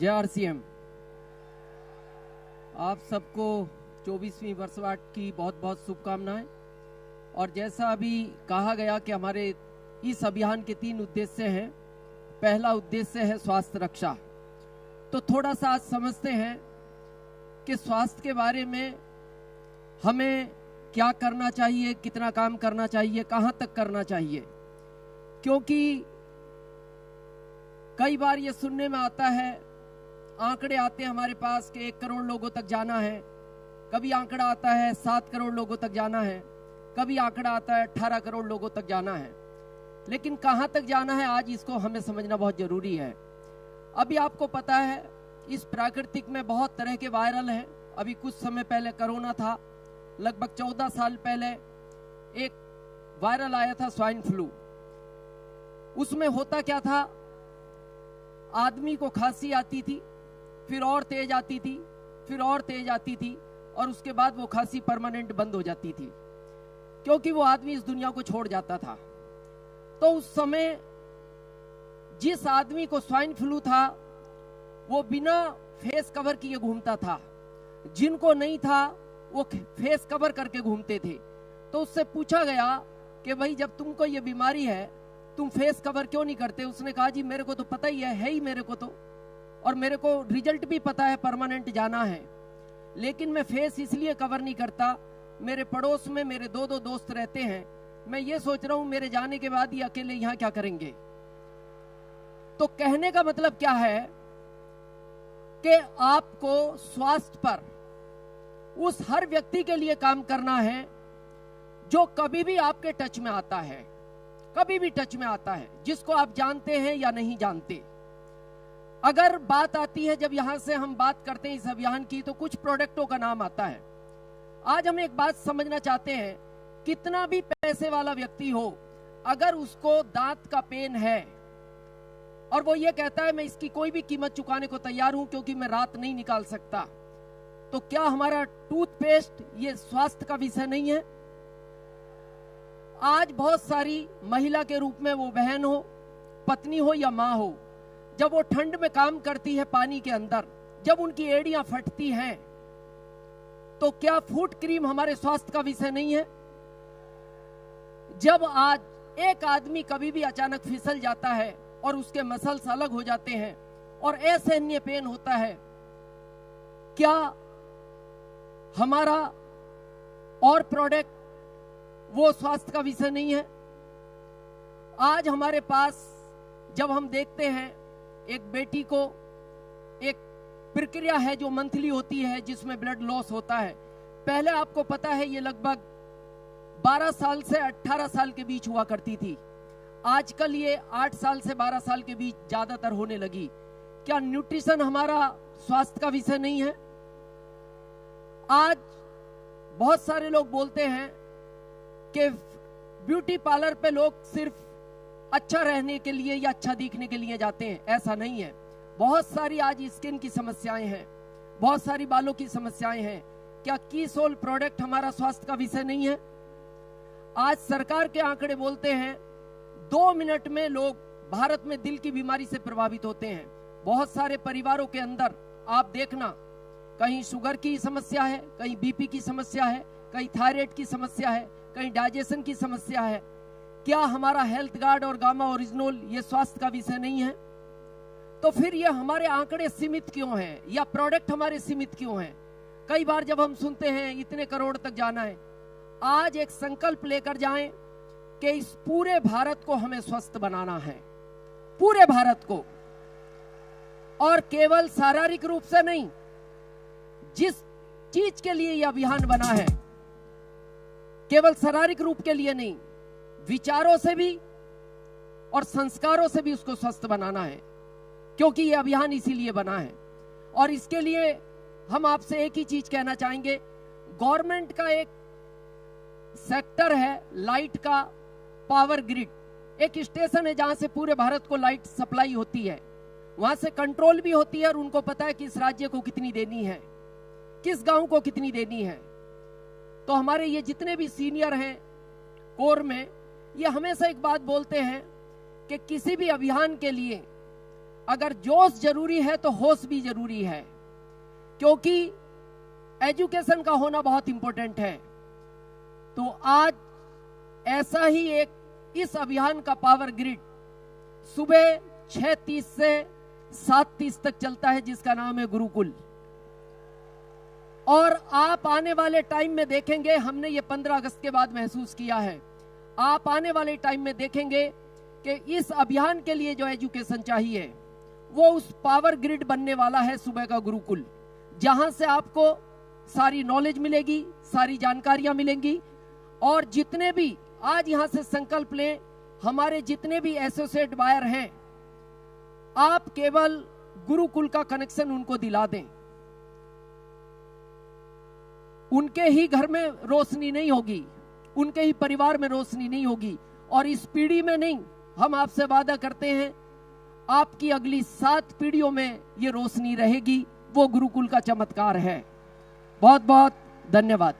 जय आरसीएम। आप सबको 24वीं वर्षगांठ की बहुत बहुत शुभकामनाएं। और जैसा अभी कहा गया कि हमारे इस अभियान के 3 उद्देश्य हैं। पहला उद्देश्य है स्वास्थ्य रक्षा। तो थोड़ा सा आज समझते हैं कि स्वास्थ्य के बारे में हमें क्या करना चाहिए, कितना काम करना चाहिए, कहां तक करना चाहिए। क्योंकि कई बार ये सुनने में आता है, आंकड़े आते हैं हमारे पास कि 1 करोड़ लोगों तक जाना है, कभी आंकड़ा आता है 7 करोड़ लोगों तक जाना है, कभी आंकड़ा आता है 18 करोड़ लोगों तक जाना है। लेकिन कहां तक जाना है, आज इसको हमें समझना बहुत जरूरी है। अभी आपको पता है इस प्राकृतिक में बहुत तरह के वायरल हैं। अभी कुछ समय पहले कोरोना था, लगभग 14 साल पहले एक वायरल आया था स्वाइन फ्लू। उसमें होता क्या था, आदमी को खांसी आती थी, फिर और तेज आती थी, फिर और तेज आती थी, और उसके बाद वो खांसी परमानेंट बंद हो जाती थी, क्योंकि वो आदमी इस दुनिया को छोड़ जाता था। तो उस समय जिस आदमी को स्वाइन फ्लू था वो बिना फेस कवर किए घूमता था, जिनको नहीं था वो फेस कवर करके घूमते थे। तो उससे पूछा गया कि भाई जब तुमको ये बीमारी है तुम फेस कवर क्यों नहीं करते। उसने कहा जी मेरे को तो पता ही है ही मेरे को तो, और मेरे को रिजल्ट भी पता है, परमानेंट जाना है, लेकिन मैं फेस इसलिए कवर नहीं करता, मेरे पड़ोस में मेरे 2 दोस्त रहते हैं, मैं ये सोच रहा हूं मेरे जाने के बाद ये अकेले यहां क्या करेंगे। तो कहने का मतलब क्या है कि आपको स्वास्थ्य पर उस हर व्यक्ति के लिए काम करना है जो कभी भी आपके टच में आता है, कभी भी टच में आता है, जिसको आप जानते हैं या नहीं जानते। अगर बात आती है, जब यहां से हम बात करते हैं इस अभियान की, तो कुछ प्रोडक्टों का नाम आता है। आज हम एक बात समझना चाहते हैं, कितना भी पैसे वाला व्यक्ति हो, अगर उसको दांत का पेन है और वो ये कहता है मैं इसकी कोई भी कीमत चुकाने को तैयार हूं क्योंकि मैं रात नहीं निकाल सकता, तो क्या हमारा टूथपेस्ट ये स्वास्थ्य का विषय नहीं है। आज बहुत सारी महिला के रूप में, वो बहन हो, पत्नी हो या मां हो, जब वो ठंड में काम करती है पानी के अंदर, जब उनकी एड़ियां फटती हैं, तो क्या फुट क्रीम हमारे स्वास्थ्य का विषय नहीं है। जब आज एक आदमी कभी भी अचानक फिसल जाता है और उसके मसल्स अलग हो जाते हैं और असहनीय पेन होता है, क्या हमारा और प्रोडक्ट वो स्वास्थ्य का विषय नहीं है। आज हमारे पास जब हम देखते हैं एक बेटी को, एक प्रक्रिया है जो मंथली होती है जिसमें ब्लड लॉस होता है। पहले आपको पता है ये लगभग 12 साल से 18 साल के बीच हुआ करती थी, आजकल ये 8 साल से 12 साल के बीच ज्यादातर होने लगी। क्या न्यूट्रिशन हमारा स्वास्थ्य का विषय नहीं है। आज बहुत सारे लोग बोलते हैं कि ब्यूटी पार्लर पे लोग सिर्फ अच्छा रहने के लिए या अच्छा दिखने के लिए जाते हैं, ऐसा नहीं है। बहुत सारी आज स्किन की समस्याएं हैं, बहुत सारी बालों की समस्याएं हैं। क्या कीसोल प्रोडक्ट हमारा स्वास्थ्य का विषय नहीं है। आज सरकार के आंकड़े बोलते हैं 2 मिनट में लोग भारत में दिल की बीमारी से प्रभावित होते हैं। बहुत सारे परिवारों के अंदर आप देखना, कहीं शुगर की समस्या है, कहीं बीपी की समस्या है, कहीं थायराइड की समस्या है, कहीं डाइजेशन की समस्या है। क्या हमारा हेल्थ गार्ड और गामा ओरिजिनल ये स्वास्थ्य का विषय नहीं है। तो फिर ये हमारे आंकड़े सीमित क्यों हैं, या प्रोडक्ट हमारे सीमित क्यों हैं। कई बार जब हम सुनते हैं इतने करोड़ तक जाना है, आज एक संकल्प लेकर जाएं कि इस पूरे भारत को हमें स्वस्थ बनाना है, पूरे भारत को, और केवल शारीरिक रूप से नहीं, जिस चीज के लिए यह अभियान बना है, केवल शारीरिक रूप के लिए नहीं, विचारों से भी और संस्कारों से भी उसको स्वस्थ बनाना है, क्योंकि यह अभियान इसीलिए बना है। और इसके लिए हम आपसे एक ही चीज कहना चाहेंगे, गवर्नमेंट का एक सेक्टर है लाइट का, पावर ग्रिड, एक स्टेशन है जहां से पूरे भारत को लाइट सप्लाई होती है, वहां से कंट्रोल भी होती है और उनको पता है किस राज्य को कितनी देनी है, किस गांव को कितनी देनी है। तो हमारे ये जितने भी सीनियर हैं कोर में, ये हमेशा एक बात बोलते हैं कि किसी भी अभियान के लिए अगर जोश जरूरी है तो होश भी जरूरी है, क्योंकि एजुकेशन का होना बहुत इंपॉर्टेंट है। तो आज ऐसा ही एक इस अभियान का पावर ग्रिड सुबह 6:30 से 7:30 तक चलता है, जिसका नाम है गुरुकुल। और आप आने वाले टाइम में देखेंगे, हमने ये 15 अगस्त के बाद महसूस किया है, आप आने वाले टाइम में देखेंगे कि इस अभियान के लिए जो एजुकेशन चाहिए वो उस पावर ग्रिड बनने वाला है, सुबह का गुरुकुल, जहां से आपको सारी नॉलेज मिलेगी, सारी जानकारियां मिलेंगी। और जितने भी आज यहां से संकल्प लें, हमारे जितने भी एसोसिएट बायर हैं, आप केवल गुरुकुल का कनेक्शन उनको दिला दें। उनके ही घर में रोशनी नहीं होगी, उनके ही परिवार में रोशनी नहीं होगी, और इस पीढ़ी में नहीं, हम आपसे वादा करते हैं आपकी अगली 7 पीढ़ियों में ये रोशनी रहेगी। वो गुरुकुल का चमत्कार है। बहुत बहुत धन्यवाद।